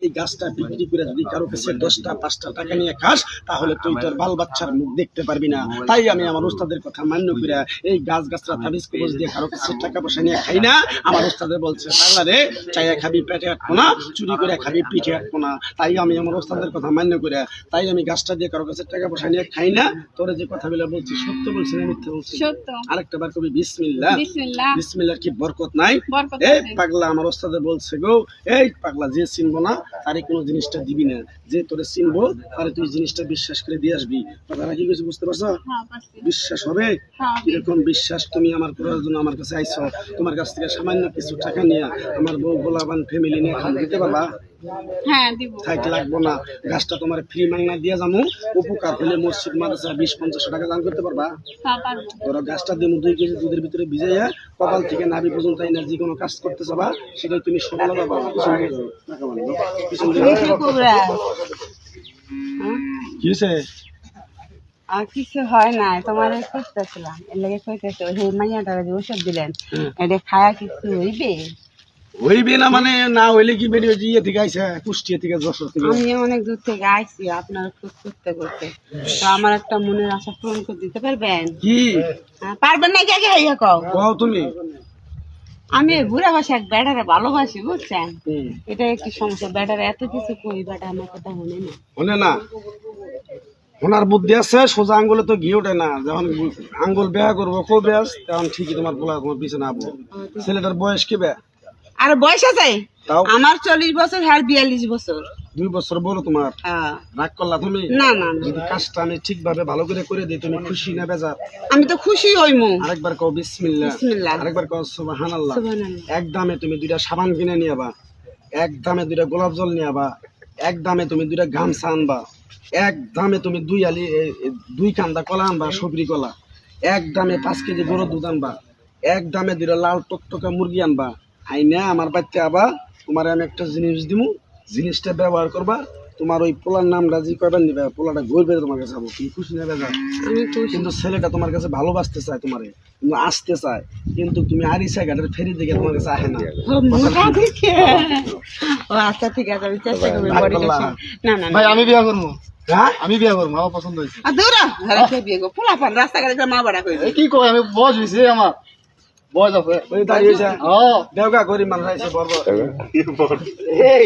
এই গাছটা বিক্রি করে যদি কারো কাছে 10টা 5টা টাকা নিয়ে খাস তাহলে তুই তোর বাল বাচ্চার মুখ দেখতে পারবি না। তাই আমি আমার ওস্তাদের কথা মান্য করে এই গাছরা তাবিজ কবজ দিয়ে কারো কাছে টাকা পয়সা নিয়ে খাই না। আমার ওস্তাদে বলছে পাগলা রে, চাইয়া খাবি পেটে আটকো না, চুরি করে খাবি পিঠে আটকো না। তাই আমি আমার ওস্তাদের কথা মান্য করে তাই আমি গাছটা দিয়ে কারো কাছে টাকা পয়সা নিয়ে খাই না। তোরে যে কথাগুলো বলছি সত্য বলছি না মিথ্যা বলছি? সত্য। আরেকটা বার কবি বিসমিল্লাহ। বিসমিল্লাহ। বিসমিল্লাহর কি বরকত নাই? বরকত এই আছে। পাগলা আমার ওস্তাদে বলছে গো, এই পাগলা যে চিনবো না তারে কোনো জিনিসটা দিবি না, যে তোরে চিনবো তারে তুই জিনিসটা বিশ্বাস করে দিয়ে আসবি। কথাটা কি কিছু বুঝতে পারছো? হ্যাঁ পারছি। বিশ্বাস হবে? হ্যাঁ। এরকম বিশ্বাস তুমি আমার করার জন্য আমার কাছে আইছো, তোমার কাছ থেকে সামান্য কিছু টাকা নিয়ে আমার বউ গোলাবান ফ্যামিলি নিয়ে খান দিতে পারবা? হ্যাঁ দিব। থাকতে লাগবো না, গাছটা তোমার ফ্রি মাংনা দিয়ে যাবো, উপকার হলে মসজিদ মাদ্রাসা 20-50 টাকা দান করতে পারবা? হ্যাঁ পারবো। ধরো গাছটা দিয়ে 2 কেজি দুধের ভিতরে ভিজাইয়া কপাল থেকে নাভি পর্যন্ত না যে কোনো কাজ করতে যাবা সেটাই তুমি সফলতা পাবা। কি হয়েছে? আর কিছু হয় না, তোমার খুঁজতেছিলাম এর লাগে কইতেছে ওই মাইয়াটারে যে ওষুধ দিলেন এটা খায়া কিছু হইবে? হইবে না মানে না হইলে কি বেরিয়ে ইয়ে থেকে আইসা কুষ্টিয়া থেকে যশোর থেকে? আমি অনেক দূর থেকে আইছি আপনার খোঁজ করতে করতে, তো আমার একটা মনের আশা পূরণ করে দিতে পারবেন? কি পারবেন না? কে আইয়া কও। কও তুমি? আমি বুড়া ভাষা এক বেটারে ভালোবাসি বুঝছেন, এটা একটু সমস্যা। বেটারে এত কিছু কই, বেটা আমার কথা শুনে না। শোনে না? ওনার বুদ্ধি আছে, সোজা আঙ্গুলে তো ঘি ওঠে না। যখন আঙ্গুল বেয়া করবো কো ব্যাস তখন ঠিকই তোমার পোলা তোমার পিছনে আবো। ছেলেটার বয়স কি বে? আর বয়স আছে তাও আমার 40 বছর, আর 42 বছর। 2 বছর বলো তোমার। হ্যাঁ। রাগ করলা তুমি? না না না, যদি কাজটা আমি ঠিকভাবে ভালো করে দিই তুমি খুশি না বেজার? আমি তো খুশি হইমু। আরেকবার কও বিসমিল্লাহ। বিসমিল্লাহ। আরেকবার কও সুবহানাল্লাহ। সুবহানাল্লাহ। এক দামে তুমি 2টা সাবান কিনে নিয়ে আবা, এক দামে 2টা গোলাপ জল নিয়ে আবা, এক দামে তুমি 2টা গামছা আনবা, এক দামে তুমি 2 কান্দা কলা আনবা, সবরি কলা, এক দামে 5 কেজি গরুর দুধ আনবা, এক দামে 2টা লাল টকটকা মুরগি আনবা। আইনা আমার বাড়িতে আবা, তোমার আমি একটা জিনিস দিমু, জিনিসটা ব্যবহার করবা। তোমার ওই পোলার নামটা যে কয়বার নিবে পোলাটা ঘুরবে তোমার কাছে যাবো। তুমি খুশি নেবে যাও। আমি খুশি। কিন্তু ছেলেটা তোমার কাছে ভালোবাসতে চায়, তোমারে কিন্তু আসতে চায়, কিন্তু তুমি আরিসা ঘাটের ফেরি দিকে তোমার কাছে আহে না। ও আচ্ছা ঠিক আছে, আমি চেষ্টা করবো। রাগ বড়ি করলা? কাছে। না না না, ভাই আমি বিয়া করবো, হ্যাঁ আমি বিয়া করবো, আমার পছন্দ হয়েছে। দৌড়া ঘরে খেয়ে বিয়ে গো, পোলাপান রাস্তাঘাটে মা বাড়া কই কি কই, আমি বয়স হয়েছে, আমার বয়স আছে। ওই দাঁড়িয়েছে ও দেওগা গরিব মানুষ আইছে বর্ব এই